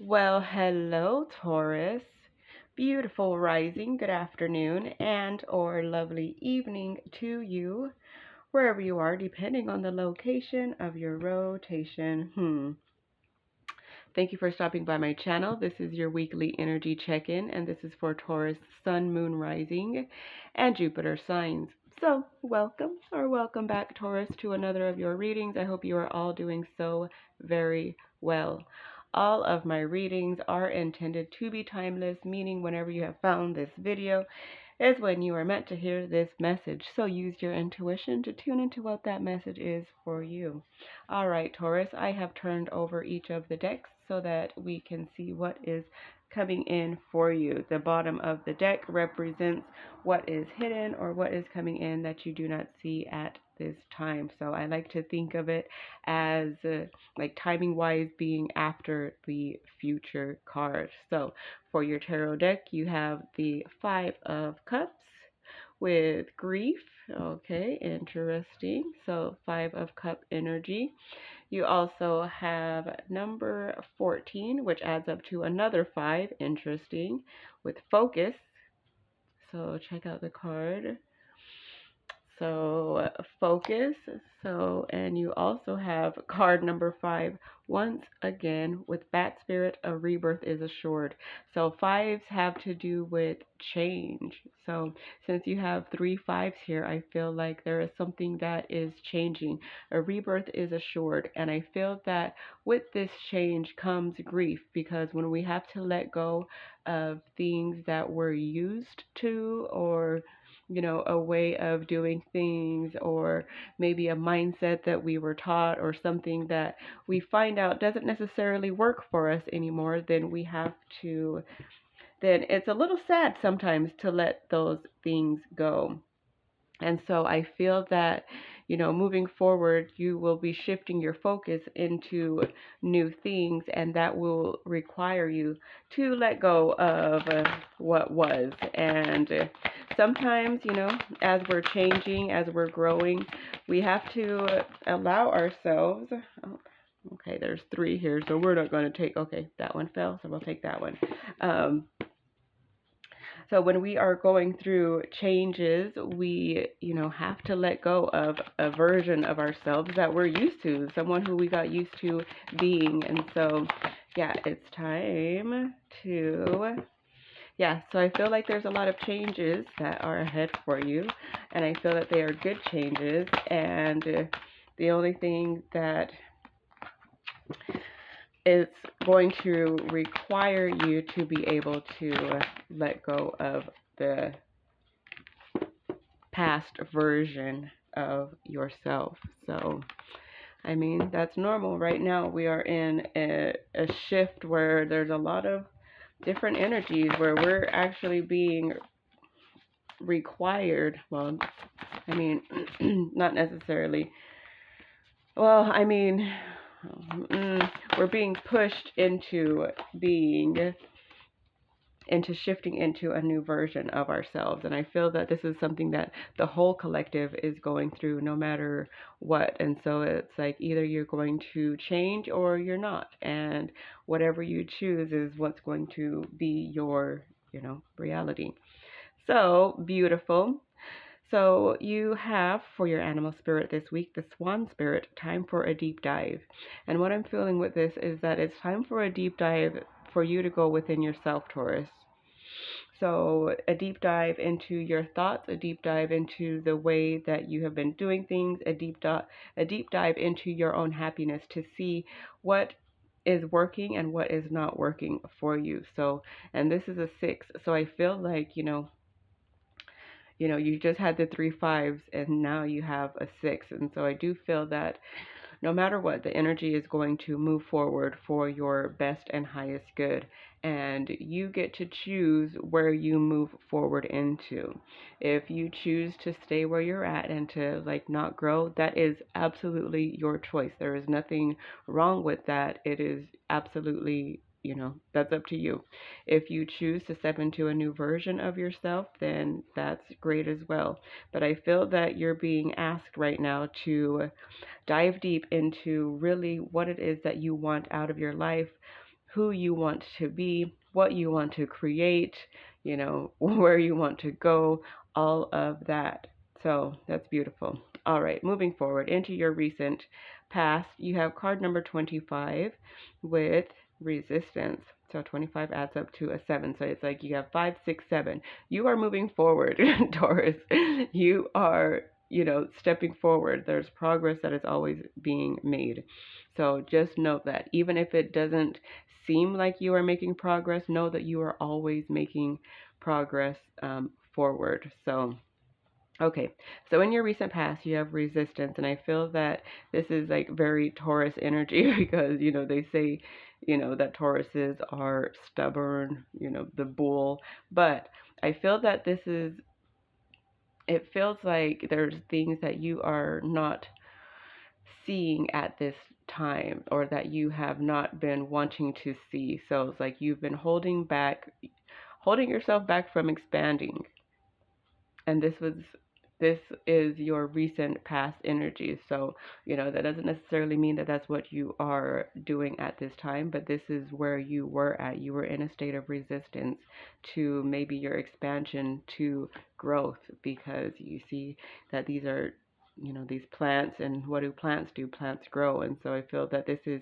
Well, hello, Taurus. Beautiful rising, good afternoon, and or lovely evening to you, wherever you are, depending on the location of your rotation. Thank you for stopping by my channel. This is your weekly energy check-in, and this is for Taurus, Sun, Moon, Rising, and Jupiter signs. So, welcome back, Taurus, to another of your readings. I hope you are all doing so very well. All of my readings are intended to be timeless, meaning whenever you have found this video is when you are meant to hear this message. So use your intuition to tune into what that message is for you. All right, Taurus, I have turned over each of the decks so that we can see what is coming in for you. The bottom of the deck represents what is hidden or what is coming in that you do not see at this time. So I like to think of it as like timing wise being after the future card. So for your tarot deck, you have the Five of Cups with grief. Okay, interesting. So Five of Cup energy. You also have number 14, which adds up to another 5. Interesting. With focus. So check out the card. So focus. So, and you also have card number 5. Once again, with Bat Spirit, a rebirth is assured. So 5s have to do with change. So since you have 3 5s here, I feel like there is something that is changing. A rebirth is assured. And I feel that with this change comes grief, because when we have to let go of things that we're used to, or a way of doing things, or maybe a mindset that we were taught, or something that we find out doesn't necessarily work for us anymore, then it's a little sad sometimes to let those things go. And so I feel that, moving forward, you will be shifting your focus into new things, and that will require you to let go of what was. And sometimes, as we're changing, as we're growing, we have to allow ourselves. Oh, okay, there's 3 here, so we're not going to take. Okay, that one fell, so we'll take that one. So when we are going through changes, we, have to let go of a version of ourselves that we're used to, someone who we got used to being. And so, yeah, it's time to, so I feel like there's a lot of changes that are ahead for you, and I feel that they are good changes. And the only thing that it's going to require you to be able to let go of the past version of yourself. So, I mean, that's normal. Right now, we are in a shift where there's a lot of different energies where we're actually being required. Well, I mean, not necessarily. Well, I mean, we're being pushed into shifting into a new version of ourselves. And I feel that this is something that the whole collective is going through, no matter what. And so it's like either you're going to change or you're not. And whatever you choose is what's going to be your, reality. So beautiful. So you have for your animal spirit this week, the swan spirit, time for a deep dive. And what I'm feeling with this is that it's time for a deep dive for you to go within yourself, Taurus. So a deep dive into your thoughts, a deep dive into the way that you have been doing things, a deep dive into your own happiness to see what is working and what is not working for you. So, and this is a 6. So I feel like, you just had the 3 5s and now you have a 6. And so I do feel that no matter what, the energy is going to move forward for your best and highest good. And you get to choose where you move forward into. If you choose to stay where you're at and to not grow, that is absolutely your choice. There is nothing wrong with that. It is absolutely, that's up to you. If you choose to step into a new version of yourself, then that's great as well. But I feel that you're being asked right now to dive deep into really what it is that you want out of your life, who you want to be, what you want to create, where you want to go, all of that. So that's beautiful. All right, moving forward into your recent past, you have card number 25 with resistance. So 25 adds up to a 7. So it's like you have 5, 6, 7. You are moving forward, Taurus. You are, stepping forward. There's progress that is always being made. So just note that even if it doesn't seem like you are making progress, know that you are always making progress forward. So, okay. So in your recent past, you have resistance, and I feel that this is like very Taurus energy because, they say, that Tauruses are stubborn, the bull. But I feel that it feels like there's things that you are not seeing at this time or that you have not been wanting to see. So it's like you've been holding yourself back from expanding. And this is your recent past energy. So, that doesn't necessarily mean that that's what you are doing at this time, but this is where you were at. You were in a state of resistance to maybe your expansion to growth because you see that these are these plants, and what do plants do? Plants grow. And so I feel that this is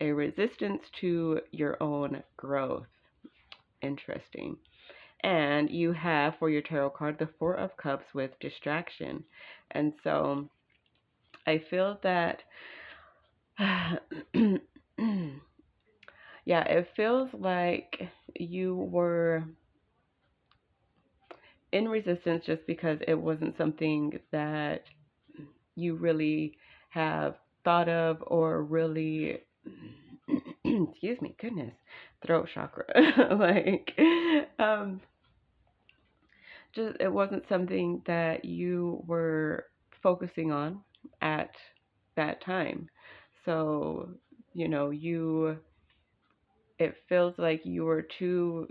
a resistance to your own growth. Interesting. And you have for your tarot card the Four of Cups with distraction. And so I feel that, yeah, it feels like you were in resistance just because it wasn't something that you really have thought of or really, excuse me, goodness, throat chakra, like, just it wasn't something that you were focusing on at that time. So, it feels like you were too,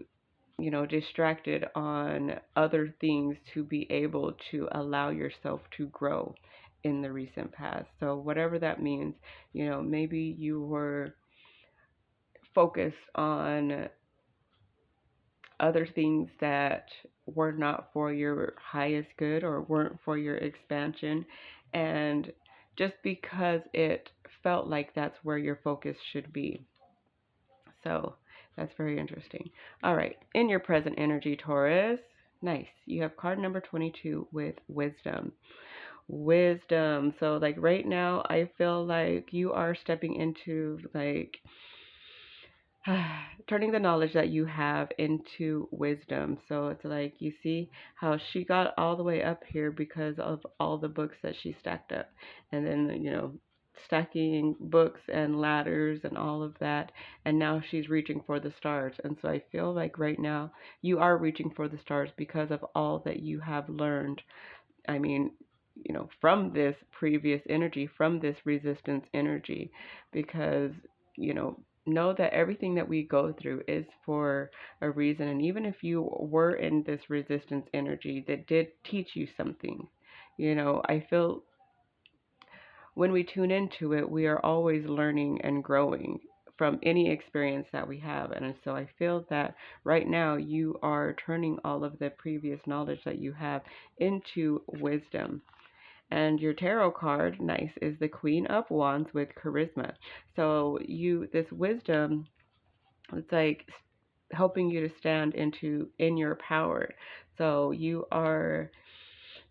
distracted on other things to be able to allow yourself to grow in the recent past. So, whatever that means, maybe you were focused on other things that were not for your highest good or weren't for your expansion. And just because it felt like that's where your focus should be. So that's very interesting. All right. In your present energy, Taurus, nice. You have card number 22 with wisdom. Wisdom. So, like, right now, I feel like you are stepping into, like, turning the knowledge that you have into wisdom. So it's like you see how she got all the way up here because of all the books that she stacked up. And then, stacking books and ladders and all of that. And now she's reaching for the stars. And so I feel like right now you are reaching for the stars because of all that you have learned. I mean, from this previous energy, from this resistance energy, because, know that everything that we go through is for a reason. And even if you were in this resistance energy, that did teach you something. I feel when we tune into it, we are always learning and growing from any experience that we have. And so I feel that right now you are turning all of the previous knowledge that you have into wisdom. And your tarot card, nice, is the Queen of Wands with charisma. So this wisdom, it's like helping you to stand in your power. So you are,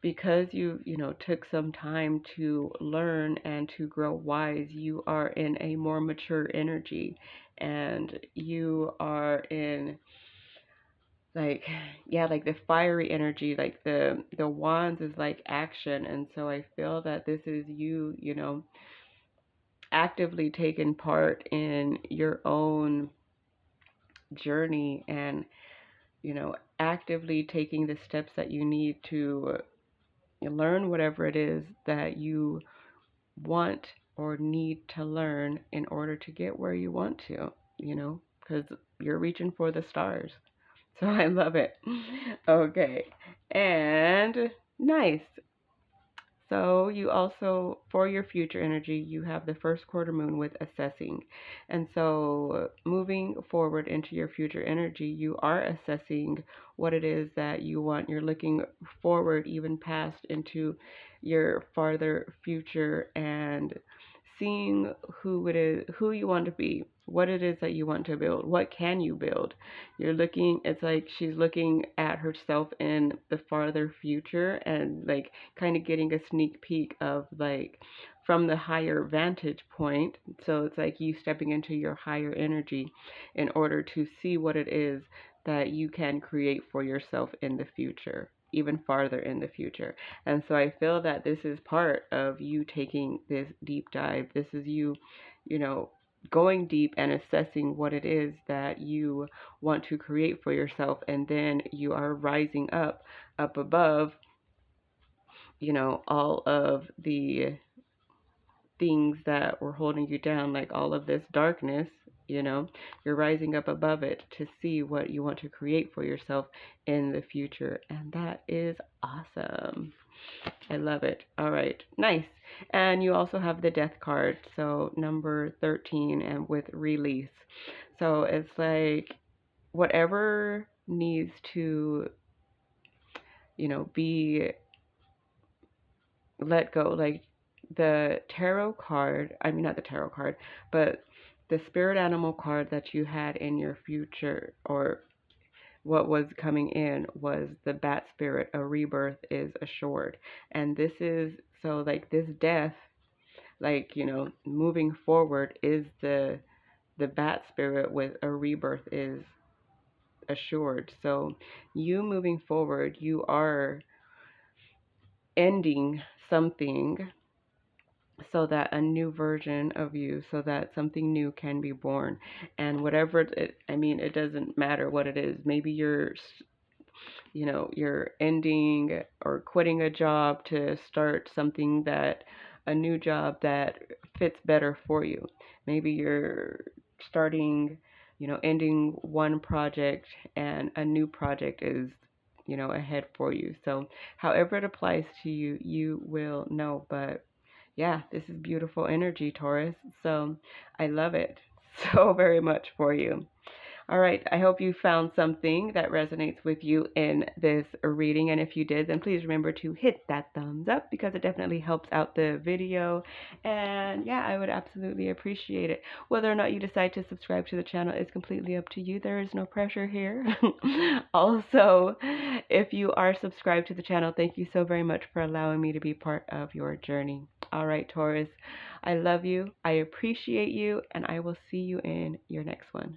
because you took some time to learn and to grow wise, you are in a more mature energy, and you are in, like, yeah, like the fiery energy, like the wands is like action. And so I feel that this is you, actively taking part in your own journey, and actively taking the steps that you need to learn whatever it is that you want or need to learn in order to get where you want to, because you're reaching for the stars. So I love it. Okay. And nice. So you also, for your future energy, you have the first quarter moon with assessing. And so moving forward into your future energy, you are assessing what it is that you want. You're looking forward even past into your farther future and seeing who it is, who you want to be, what it is that you want to build, what can you build. You're looking, it's like she's looking at herself in the farther future and like kind of getting a sneak peek of like from the higher vantage point. So it's like you stepping into your higher energy in order to see what it is that you can create for yourself in the future, even farther in the future. And so I feel that this is part of you taking this deep dive. This is you, you know, going deep and assessing what it is that you want to create for yourself. And then you are rising up above, all of the things that were holding you down, like all of this darkness. You're rising up above it to see what you want to create for yourself in the future. And that is awesome. I love it. All right, nice. And you also have the death card, so number 13, and with release. So it's like whatever needs to, be let go. Like the tarot card, I mean, not the tarot card, but the spirit animal card that you had in your future, or what was coming in, was the bat spirit. A rebirth is assured. And this is, so like this death, like, moving forward is the bat spirit with a rebirth is assured. So you moving forward, you are ending something so that a new version of you, so that something new can be born. And whatever it, I mean, it doesn't matter what it is. Maybe you're ending or quitting a job to start something, that a new job that fits better for you. Maybe you're starting, ending one project and a new project is, ahead for you. So however it applies to you, you will know. But yeah, this is beautiful energy, Taurus. So I love it so very much for you. All right, I hope you found something that resonates with you in this reading. And if you did, then please remember to hit that thumbs up, because it definitely helps out the video. And yeah, I would absolutely appreciate it. Whether or not you decide to subscribe to the channel is completely up to you. There is no pressure here. Also, if you are subscribed to the channel, thank you so very much for allowing me to be part of your journey. All right, Taurus, I love you. I appreciate you, and I will see you in your next one.